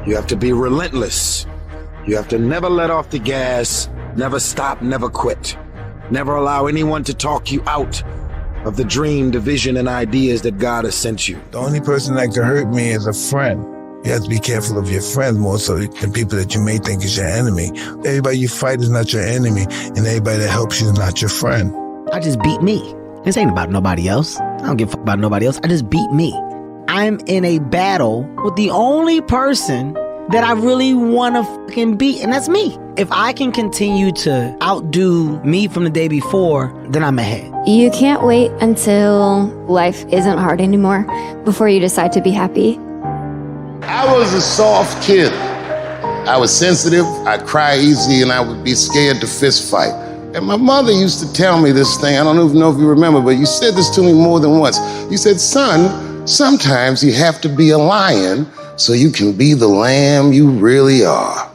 You have to be relentless. You have to never let off the gas, never stop, never quit. Never allow anyone to talk you out of the dream, the vision, and ideas that God has sent you. The only person that can hurt me is a friend. You have to be careful of your friends more so than people that you may think is your enemy. Everybody you fight is not your enemy, and everybody that helps you is not your friend. I just beat me. This ain't about nobody else. I don't give a fuck about nobody else. I just beat me. I'm in a battle with the only person that I really want to fucking beat, and that's me. If I can continue to outdo me from the day before, then I'm ahead. You can't wait until life isn't hard anymore before you decide to be happy. I was a soft kid. I was sensitive, I'd cry easy, and I would be scared to fist fight. And my mother used to tell me this thing, I don't even know if you remember, but you said this to me more than once. You said, son, sometimes you have to be a lion so you can be the lamb you really are.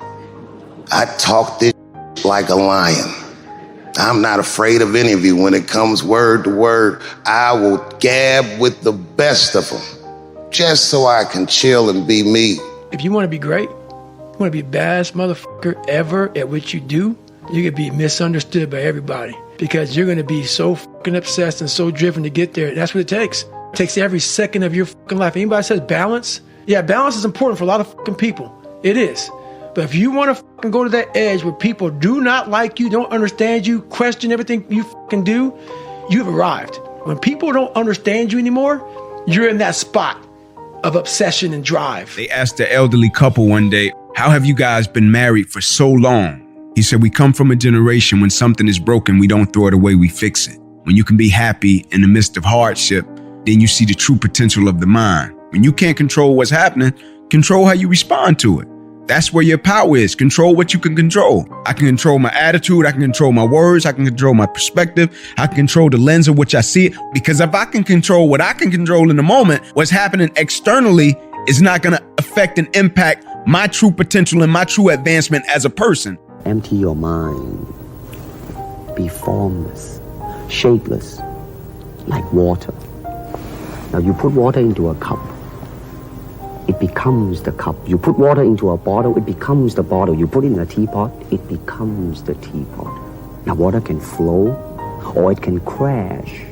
I talk this like a lion. I'm not afraid of any of you. When it comes word to word, I will gab with the best of them, just so I can chill and be me. If you want to be great, you want to be the baddest motherfucker ever at what you do, you're going to be misunderstood by everybody because you're going to be so fucking obsessed and so driven to get there. That's what it takes. It takes every second of your fucking life. Anybody says balance? Yeah, balance is important for a lot of fucking people. It is. But if you want to fucking go to that edge where people do not like you, don't understand you, question everything you fucking do, you've arrived. When people don't understand you anymore, you're in that spot of obsession and drive. They asked the elderly couple one day, how have you guys been married for so long? He said, we come from a generation when something is broken, we don't throw it away, we fix it. When you can be happy in the midst of hardship, then you see the true potential of the mind. When you can't control what's happening, control how you respond to it. That's where your power is. Control what you can control. I can control my attitude. I can control my words. I can control my perspective. I can control the lens of which I see it. Because if I can control what I can control in the moment, what's happening externally is not going to affect and impact my true potential and my true advancement as a person. Empty your mind. Be formless, shapeless, like water. Now you put water into a cup, it becomes the cup. You put water into a bottle, it becomes the bottle. You put it in a teapot, it becomes the teapot. Now water can flow or it can crash.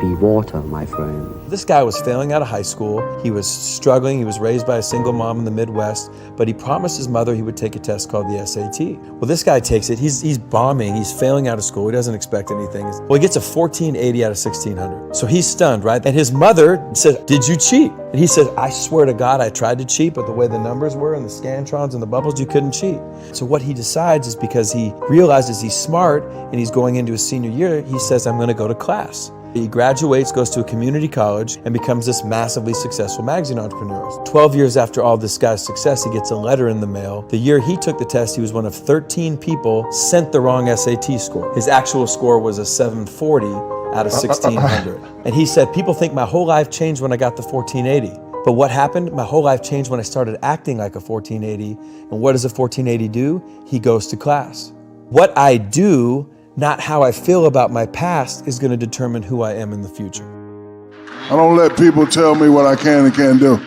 Be water, my friend. This guy was failing out of high school. He was struggling. He was raised by a single mom in the Midwest, but he promised his mother he would take a test called the SAT. Well, this guy takes it. He's bombing. He's failing out of school. He doesn't expect anything. Well, he gets a 1480 out of 1600. So he's stunned, right? And his mother said, did you cheat? And he said, I swear to God, I tried to cheat, but the way the numbers were and the scantrons and the bubbles, you couldn't cheat. So what he decides is because he realizes he's smart and he's going into his senior year, he says, I'm going to go to class. He graduates, goes to a community college, and becomes this massively successful magazine entrepreneur. 12 years after all this guy's success, he gets a letter in the mail. The year he took the test, he was one of 13 people sent the wrong SAT score. His actual score was a 740 out of 1600. And he said, people think my whole life changed when I got the 1480. But what happened? My whole life changed when I started acting like a 1480. And what does a 1480 do? He goes to class. What I do, not how I feel about my past, is going to determine who I am in the future. I don't let people tell me what I can and can't do.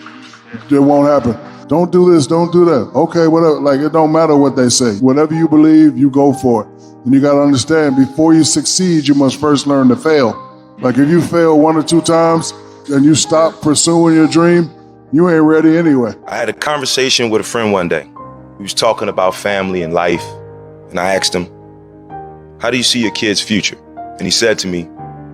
It won't happen. Don't do this, don't do that. Okay, whatever. Like, it don't matter what they say. Whatever you believe, you go for it. And you got to understand, before you succeed, you must first learn to fail. Like, if you fail 1 or 2 times and you stop pursuing your dream, you ain't ready anyway. I had a conversation with a friend one day. He was talking about family and life. And I asked him, how do you see your kid's future? And he said to me,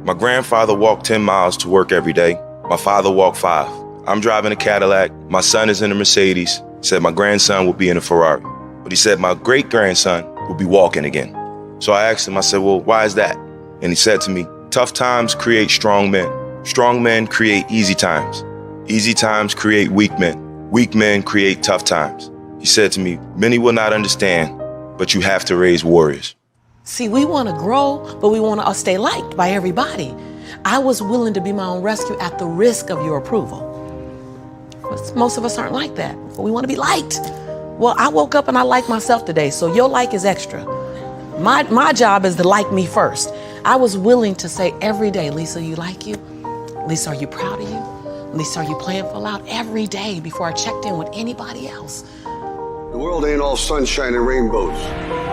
my grandfather walked 10 miles to work every day. My father walked 5. I'm driving a Cadillac. My son is in a Mercedes. He said my grandson will be in a Ferrari. But he said my great-grandson will be walking again. So I asked him, I said, well, why is that? And he said to me, tough times create strong men. Strong men create easy times. Easy times create weak men. Weak men create tough times. He said to me, many will not understand, but you have to raise warriors. See, we want to grow, but we want to stay liked by everybody. I was willing to be my own rescue at the risk of your approval. But most of us aren't like that. We want to be liked. Well, I woke up and I like myself today, so your like is extra. My job is to like me first. I was willing to say every day, Lisa, you like you? Lisa, are you proud of you? Lisa, are you playing full out? Every day before I checked in with anybody else. The world ain't all sunshine and rainbows.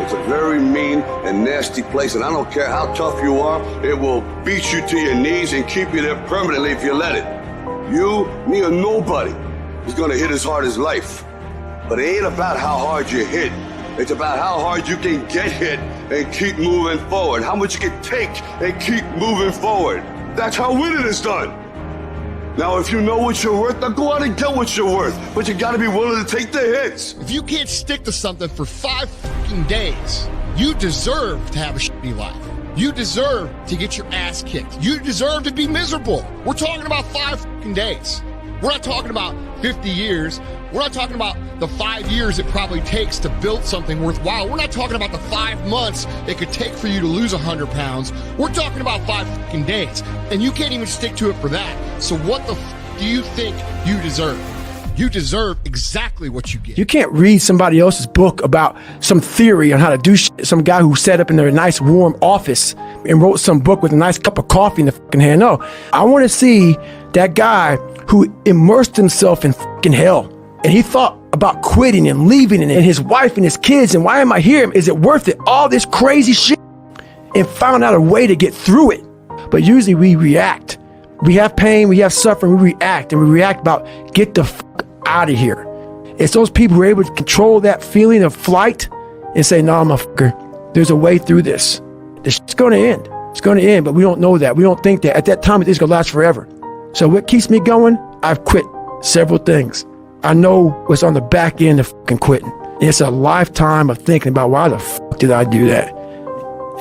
It's a very mean and nasty place, and I don't care how tough you are, it will beat you to your knees and keep you there permanently if you let it. You, me, or nobody is gonna hit as hard as life. But it ain't about how hard you hit. It's about how hard you can get hit and keep moving forward. How much you can take and keep moving forward. That's how winning is done. Now, if you know what you're worth, now go out and get what you're worth. But you gotta be willing to take the hits. If you can't stick to something for 5 fucking days, you deserve to have a shitty life. You deserve to get your ass kicked. You deserve to be miserable. We're talking about 5 fucking days. We're not talking about 50 years. We're not talking about the 5 years it probably takes to build something worthwhile. We're not talking about the 5 months it could take for you to lose 100 pounds. We're talking about 5 fucking days. And you can't even stick to it for that. So what the do you think you deserve? You deserve exactly what you get. You can't read somebody else's book about some theory on how to do shit. Some guy who sat up in their nice warm office and wrote some book with a nice cup of coffee in the fucking hand. No, I want to see that guy who immersed himself in fucking hell. And he thought about quitting and leaving and his wife and his kids. And why am I here? Is it worth it? All this crazy shit. And found out a way to get through it. But usually we react. We have pain, we have suffering, we react. And we react about get the fuck out of here. It's those people who are able to control that feeling of flight and say, no, motherfucker, there's a way through this. This shit's going to end. It's going to end, but we don't know that. We don't think that. At that time, it's going to last forever. So what keeps me going? I've quit several things. I know what's on the back end of fucking quitting. It's a lifetime of thinking about why the fuck did I do that?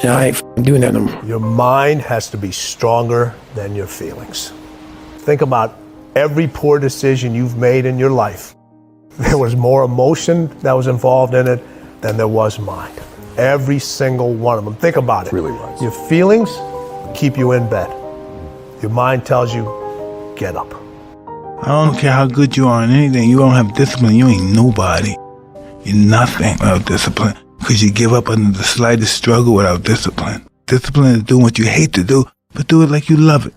And I ain't fucking doing that no more. Your mind has to be stronger than your feelings. Think about every poor decision you've made in your life. There was more emotion that was involved in it than there was mind. Every single one of them. Think about it. Really was. Your feelings keep you in bed. Your mind tells you, get up. I don't care how good you are in anything. You don't have discipline. You ain't nobody. You're nothing without discipline. Because you give up under the slightest struggle without discipline. Discipline is doing what you hate to do, but do it like you love it.